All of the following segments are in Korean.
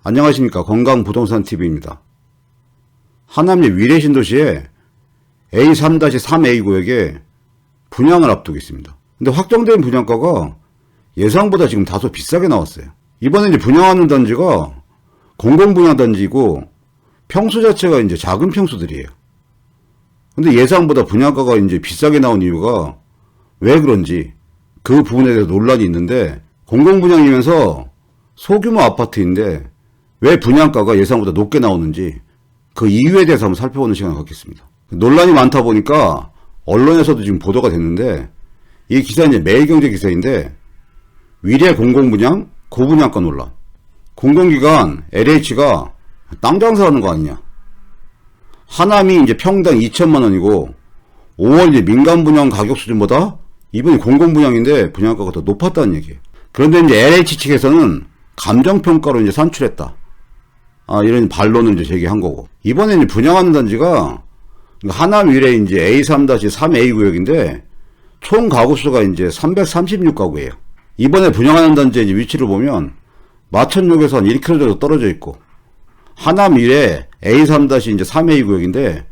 안녕하십니까. 건강부동산TV입니다. 하남역 위례신도시에 A3-3A 구역에 분양을 앞두고 있습니다. 근데 확정된 분양가가 예상보다 지금 다소 비싸게 나왔어요. 이번에 이제 분양하는 단지가 공공분양단지이고 평수 자체가 이제 작은 평수들이에요. 근데 예상보다 분양가가 이제 비싸게 나온 이유가 왜 그런지 그 부분에 대해서 논란이 있는데, 공공분양이면서 소규모 아파트인데 왜 분양가가 예상보다 높게 나오는지 그 이유에 대해서 한번 살펴보는 시간을 갖겠습니다. 논란이 많다 보니까 언론에서도 지금 보도가 됐는데, 이 기사는 이제 매일경제 기사인데, 위례 공공분양 고분양가 논란. 공공기관 LH가 땅 장사하는 거 아니냐. 하남이 이제 평당 2천만 원이고 5월 이제 민간 분양 가격 수준보다 이번이 공공분양인데 분양가가 더 높았다는 얘기예요. 그런데 이제 LH 측에서는 감정평가로 이제 산출했다. 이런 반론을 이제 제기한 거고. 이번에 이제 분양하는 단지가 하남 위례 이제 A3-3A 구역인데 총 가구수가 이제 336가구예요. 이번에 분양하는 단지의 이제 위치를 보면 마천역에서 한 1km 정도 떨어져 있고, 하남 위례 A3-3A 구역인데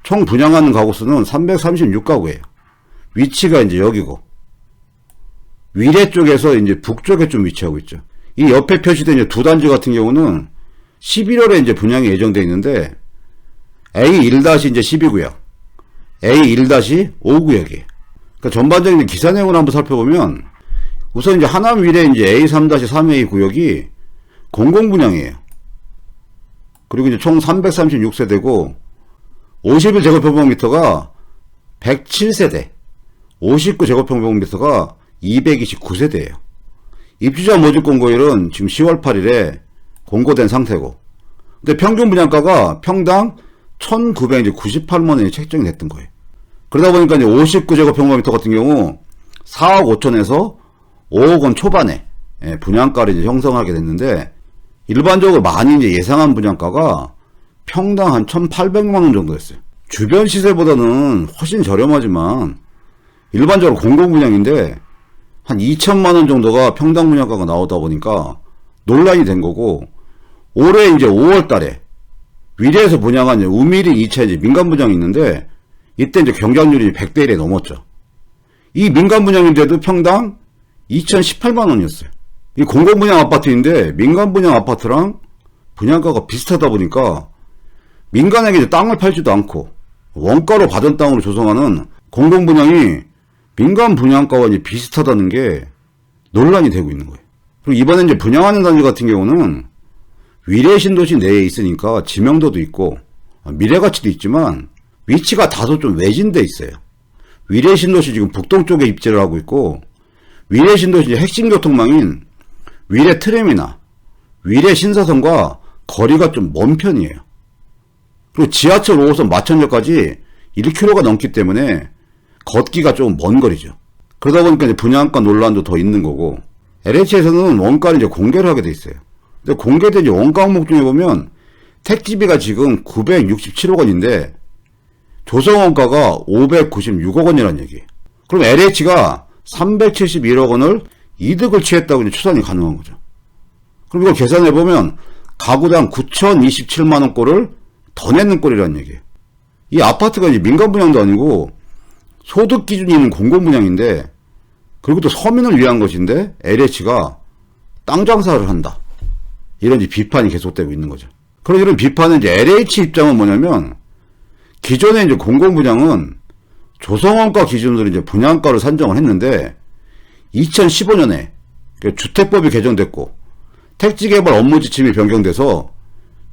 총 분양하는 가구수는 336가구예요. 위치가 이제 여기고, 위례 쪽에서 이제 북쪽에 좀 위치하고 있죠. 이 옆에 표시된 이제 두 단지 같은 경우는 11월에 이제 분양이 예정되어 있는데 A1-12구역, A1-5구역이에요. 그러니까 전반적인 기사 내용을 한번 살펴보면, 우선 이제 하남 위례 이제 A3-3A 구역이 공공분양이에요. 그리고 이제 총 336세대고 51제곱평방미터가 107세대, 59제곱평방미터가 229세대예요. 입주자 모집 공고일은 지금 10월 8일에 공고된 상태고, 근데 평균 분양가가 평당 1,998만 원이 책정이 됐던 거예요. 그러다 보니까 이제 59제곱평방미터 같은 경우 4억 5천에서 5억 원 초반에 분양가를 이제 형성하게 됐는데, 일반적으로 많이 이제 예상한 분양가가 평당 한 1,800만 원 정도였어요. 주변 시세보다는 훨씬 저렴하지만 일반적으로 공공분양인데 한 2천만 원 정도가 평당 분양가가 나오다 보니까 논란이 된 거고, 올해 이제 5월 달에 위례에서 분양한 우미린 2차 이제 민간 분양이 있는데, 이때 이제 경쟁률이 100대 1에 넘었죠. 이 민간 분양인데도 평당 2,018만 원이었어요. 이 공공분양 아파트인데 민간 분양 아파트랑 분양가가 비슷하다 보니까 민간에게 이제 땅을 팔지도 않고 원가로 받은 땅으로 조성하는 공공분양이 민간 분양가와 이제 비슷하다는 게 논란이 되고 있는 거예요. 그리고 이번에 이제 분양하는 단지 같은 경우는 위례 신도시 내에 있으니까 지명도도 있고 미래가치도 있지만 위치가 다소 좀 외진돼 있어요. 위례 신도시 지금 북동쪽에 입지를 하고 있고, 위례 신도시 핵심 교통망인 위례 트램이나 위례 신사선과 거리가 좀 먼 편이에요. 그리고 지하철 5호선 마천역까지 1km가 넘기 때문에 걷기가 좀 먼 거리죠. 그러다 보니까 이제 분양가 논란도 더 있는 거고, LH에서는 원가를 이제 공개를 하게 돼 있어요. 근데 공개된 원가 항목 중에 보면 택지비가 지금 967억 원인데 조성원가가 596억 원이라는 얘기예요. 그럼 LH가 371억 원을 이득을 취했다고 이제 추산이 가능한 거죠. 그럼 이걸 계산해보면 가구당 9,027만원 꼴을 더 내는 꼴이라는 얘기예요. 이 아파트가 이제 민간 분양도 아니고 소득 기준이 있는 공공분양인데, 그리고 또 서민을 위한 것인데 LH가 땅 장사를 한다, 이런 이제 비판이 계속되고 있는 거죠. 그런 이런 비판은 이제 LH 입장은 뭐냐면, 기존에 이제 공공분양은 조성원가 기준으로 이제 분양가를 산정을 했는데 2015년에 주택법이 개정됐고 택지개발 업무 지침이 변경돼서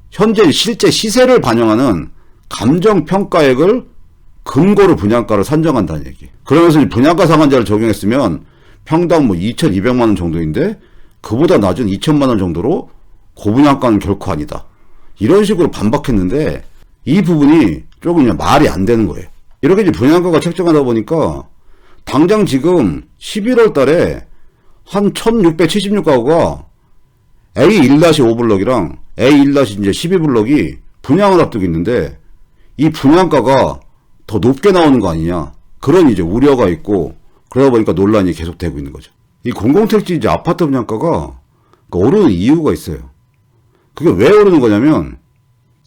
현재 실제 시세를 반영하는 감정평가액을 근거로 분양가를 산정한다는 얘기. 그러면서 분양가 상한제를 적용했으면 평당 2,200만 원 정도인데 그보다 낮은 2천만 원 정도로 고분양가는 결코 아니다, 이런 식으로 반박했는데, 이 부분이 조금 그냥 말이 안 되는 거예요. 이렇게 이제 분양가가 책정하다 보니까 당장 지금 11월 달에 한 1,676가구가 A1-5블럭이랑 A1-12블럭이 분양을 앞두고 있는데, 이 분양가가 더 높게 나오는 거 아니냐, 그런 이제 우려가 있고, 그러다 보니까 논란이 계속되고 있는 거죠. 이 공공택지 이제 아파트 분양가가 오르는 이유가 있어요. 그게 왜 오르는 거냐면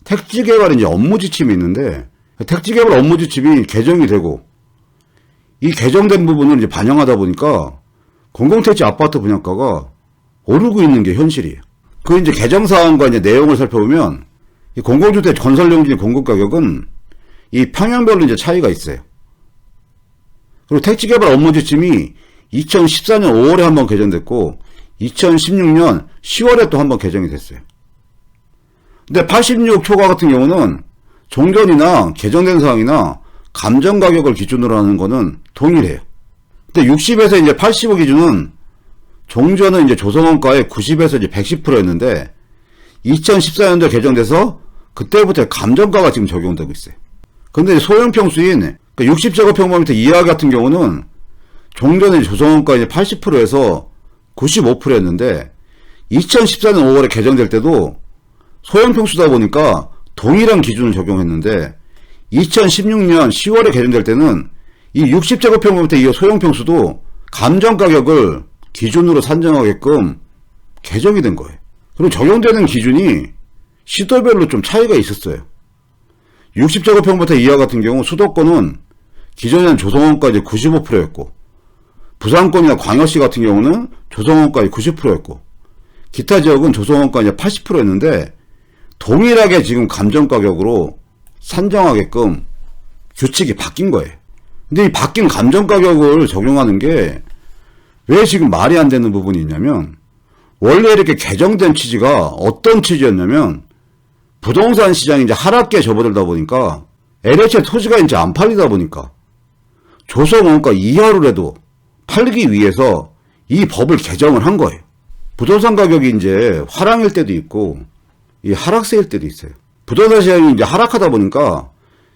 택지 개발 이제 업무 지침이 있는데 택지 개발 업무 지침이 개정이 되고 이 개정된 부분을 이제 반영하다 보니까 공공택지 아파트 분양가가 오르고 있는 게 현실이에요. 그 이제 개정 사항과 이제 내용을 살펴보면 이 공공주택 건설용지 공급 가격은 이 평형별로 이제 차이가 있어요. 그리고 택지 개발 업무 지침이 2014년 5월에 한번 개정됐고 2016년 10월에 또 한번 개정이 됐어요. 근데 86 초과 같은 경우는 종전이나 개정된 사항이나 감정 가격을 기준으로 하는 거는 동일해요. 근데 60에서 이제 85 기준은 종전은 이제 조성원가의 90에서 이제 110%였는데 2014년도에 개정돼서 그때부터 감정가가 지금 적용되고 있어요. 근데 소형 평수인 60제곱평방미터 이하 같은 경우는 종전의 조성원가 이제 80%에서 95%였는데 2014년 5월에 개정될 때도 소형 평수다 보니까 동일한 기준을 적용했는데 2016년 10월에 개정될 때는 이 60제곱평방미터 이하 소형 평수도 감정 가격을 기준으로 산정하게끔 개정이 된 거예요. 그리고 적용되는 기준이 시도별로 좀 차이가 있었어요. 60제곱평미터 이하 같은 경우 수도권은 기존에는 조성원가 이제 95%였고 부산권이나 광역시 같은 경우는 조성원가의 90%였고 기타 지역은 조성원가 이제 80%였는데 동일하게 지금 감정가격으로 산정하게끔 규칙이 바뀐 거예요. 근데 이 바뀐 감정가격을 적용하는 게 왜 지금 말이 안 되는 부분이 있냐면 원래 이렇게 개정된 취지가 어떤 취지였냐면 부동산 시장이 이제 하락기에 접어들다 보니까 LH의 토지가 이제 안 팔리다 보니까 조성원가 이하로라도 팔기 위해서 이 법을 개정을 한 거예요. 부동산 가격이 이제 화랑일 때도 있고 이 하락세일 때도 있어요. 부동산 시장이 이제 하락하다 보니까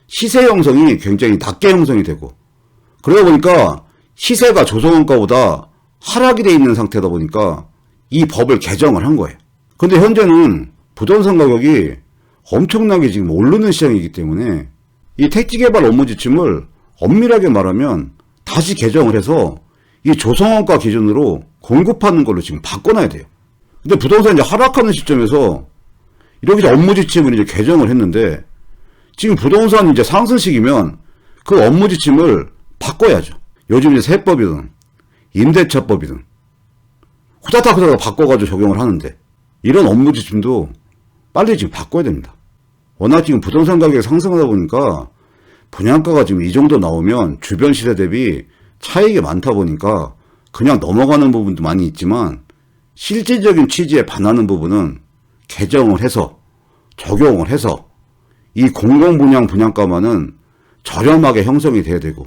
시세 형성이 굉장히 낮게 형성이 되고 그러다 보니까 시세가 조성원가보다 하락이 돼 있는 상태다 보니까 이 법을 개정을 한 거예요. 근데 현재는 부동산 가격이 엄청나게 지금 오르는 시장이기 때문에 이 택지 개발 업무 지침을 엄밀하게 말하면 다시 개정을 해서 이 조성원가 기준으로 공급하는 걸로 지금 바꿔놔야 돼요. 근데 부동산이 이제 하락하는 시점에서 이렇게 업무 지침을 이제 개정을 했는데 지금 부동산 이제 상승 시기면 그 업무 지침을 바꿔야죠. 요즘 이제 세법이든 임대차법이든 후다닥 바꿔가지고 적용을 하는데 이런 업무 지침도 빨리 지금 바꿔야 됩니다. 워낙 지금 부동산 가격이 상승하다 보니까 분양가가 지금 이 정도 나오면 주변 시세 대비 차익이 많다 보니까 그냥 넘어가는 부분도 많이 있지만 실질적인 취지에 반하는 부분은 개정을 해서 적용을 해서 이 공공분양 분양가만은 저렴하게 형성이 돼야 되고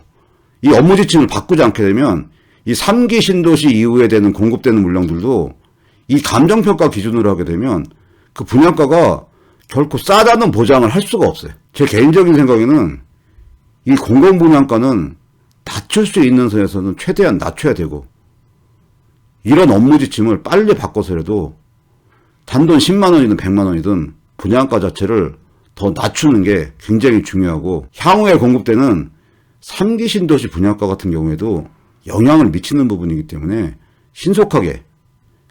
이 업무 지침을 바꾸지 않게 되면 이 3기 신도시 이후에 되는 공급되는 물량들도 이 감정평가 기준으로 하게 되면 그 분양가가 결코 싸다는 보장을 할 수가 없어요. 제 개인적인 생각에는 이 공공분양가는 낮출 수 있는 선에서는 최대한 낮춰야 되고 이런 업무 지침을 빨리 바꿔서라도 단돈 10만원이든 100만원이든 분양가 자체를 더 낮추는 게 굉장히 중요하고 향후에 공급되는 3기 신도시 분양가 같은 경우에도 영향을 미치는 부분이기 때문에 신속하게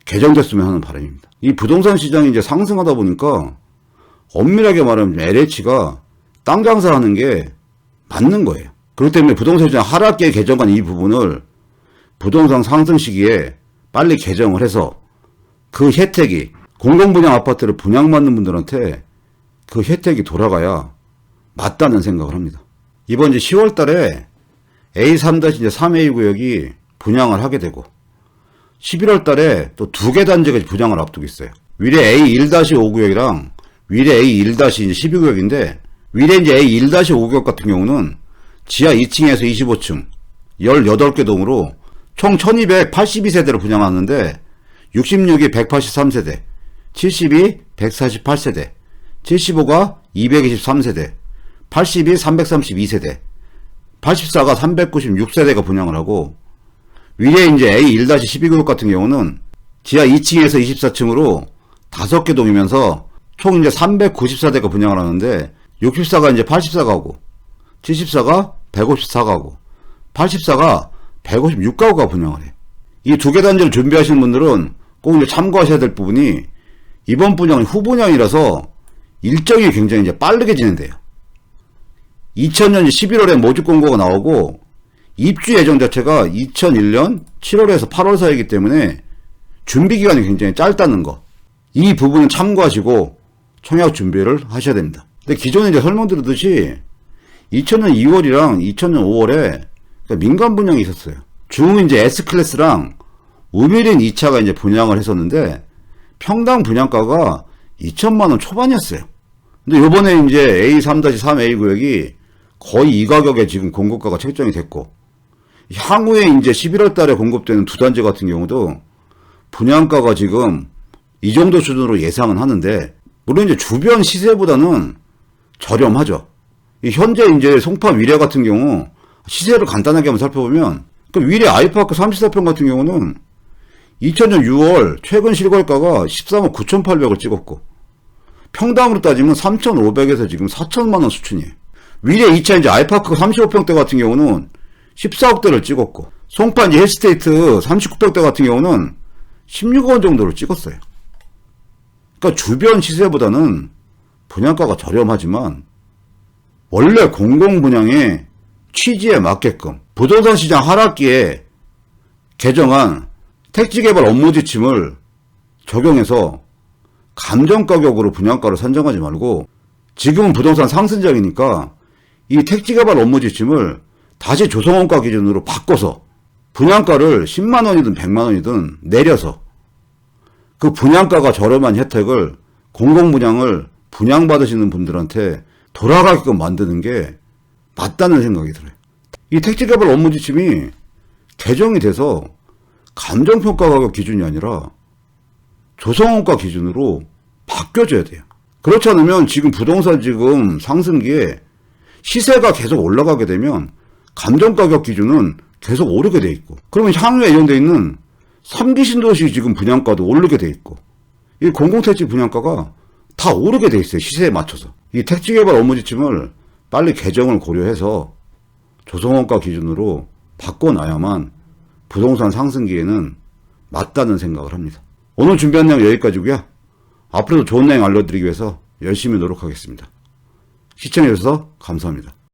개정됐으면 하는 바람입니다. 이 부동산 시장이 이제 상승하다 보니까 엄밀하게 말하면 LH가 땅 장사하는 게 맞는 거예요. 그렇기 때문에 부동산 시장 하락기에 개정한 이 부분을 부동산 상승 시기에 빨리 개정을 해서 그 혜택이 공공분양 아파트를 분양받는 분들한테 그 혜택이 돌아가야 맞다는 생각을 합니다. 이번 이제 10월 달에 A3-3A 구역이 분양을 하게 되고 11월 달에 또 2개 단지가 분양을 앞두고 있어요. 위례 A1-5 구역이랑 위례 A1-12 구역인데 위례 이제 A1-5 구역 같은 경우는 지하 2층에서 25층 18개 동으로 총 1282세대를 분양하는데 66이 183세대, 70이 148세대, 75가 223세대, 80이 332세대, 84가 396세대가 분양을 하고 위례 이제 A1-12 구역 같은 경우는 지하 2층에서 24층으로 5개 동이면서 총 이제 394대가 분양을 하는데 64가 이제 84가구, 74가 154가구, 84가 156가구가 분양을 해. 이 2개 단지를 준비하시는 분들은 꼭 이제 참고하셔야 될 부분이 이번 분양은 후분양이라서 일정이 굉장히 이제 빠르게 진행돼요. 2000년 11월에 모집 공고가 나오고 입주 예정 자체가 2001년 7월에서 8월 사이이기 때문에 준비 기간이 굉장히 짧다는 거. 이 부분은 참고하시고 청약 준비를 하셔야 됩니다. 근데 기존에 이제 설명드렸듯이 2000년 2월이랑 2000년 5월에 민간 분양이 있었어요. 중 이제 S클래스랑 우미린 2차가 이제 분양을 했었는데 평당 분양가가 2천만원 초반이었어요. 근데 요번에 이제 A3-3 A 구역이 거의 이 가격에 지금 공급가가 책정이 됐고, 향후에 이제 11월 달에 공급되는 두 단지 같은 경우도 분양가가 지금 이 정도 수준으로 예상은 하는데, 물론 이제 주변 시세보다는 저렴하죠. 현재 이제 송파 위례 같은 경우 시세를 간단하게 한번 살펴보면, 그 위례 아이파크 34평 같은 경우는 2000년 6월 최근 실거래가가 13억 9,800을 찍었고, 평당으로 따지면 3,500에서 지금 4천만원 수준이에요. 위례 2차 이제 아이파크 35평대 같은 경우는 14억대를 찍었고, 송파 이제 힐스테이트 39평대 같은 경우는 16억 정도를 찍었어요. 그러니까 주변 시세보다는 분양가가 저렴하지만 원래 공공분양의 취지에 맞게끔 부동산 시장 하락기에 개정한 택지개발 업무 지침을 적용해서 감정가격으로 분양가를 산정하지 말고, 지금은 부동산 상승장이니까 이 택지개발 업무 지침을 다시 조성원가 기준으로 바꿔서 분양가를 10만원이든 100만원이든 내려서 그 분양가가 저렴한 혜택을 공공분양을 분양받으시는 분들한테 돌아가게끔 만드는 게 맞다는 생각이 들어요. 이 택지개발 업무 지침이 개정이 돼서 감정평가 가격 기준이 아니라 조성원가 기준으로 바뀌어줘야 돼요. 그렇지 않으면 지금 부동산 지금 상승기에 시세가 계속 올라가게 되면 감정가격 기준은 계속 오르게 돼 있고, 그러면 향후에 예정돼 있는 3기 신도시 지금 분양가도 오르게 돼 있고, 이 공공택지 분양가가 다 오르게 돼 있어요. 시세에 맞춰서. 이 택지개발 업무 지침을 빨리 개정을 고려해서 조성원가 기준으로 바꿔놔야만 부동산 상승기에는 맞다는 생각을 합니다. 오늘 준비한 내용 여기까지고요. 앞으로도 좋은 내용 알려드리기 위해서 열심히 노력하겠습니다. 시청해주셔서 감사합니다.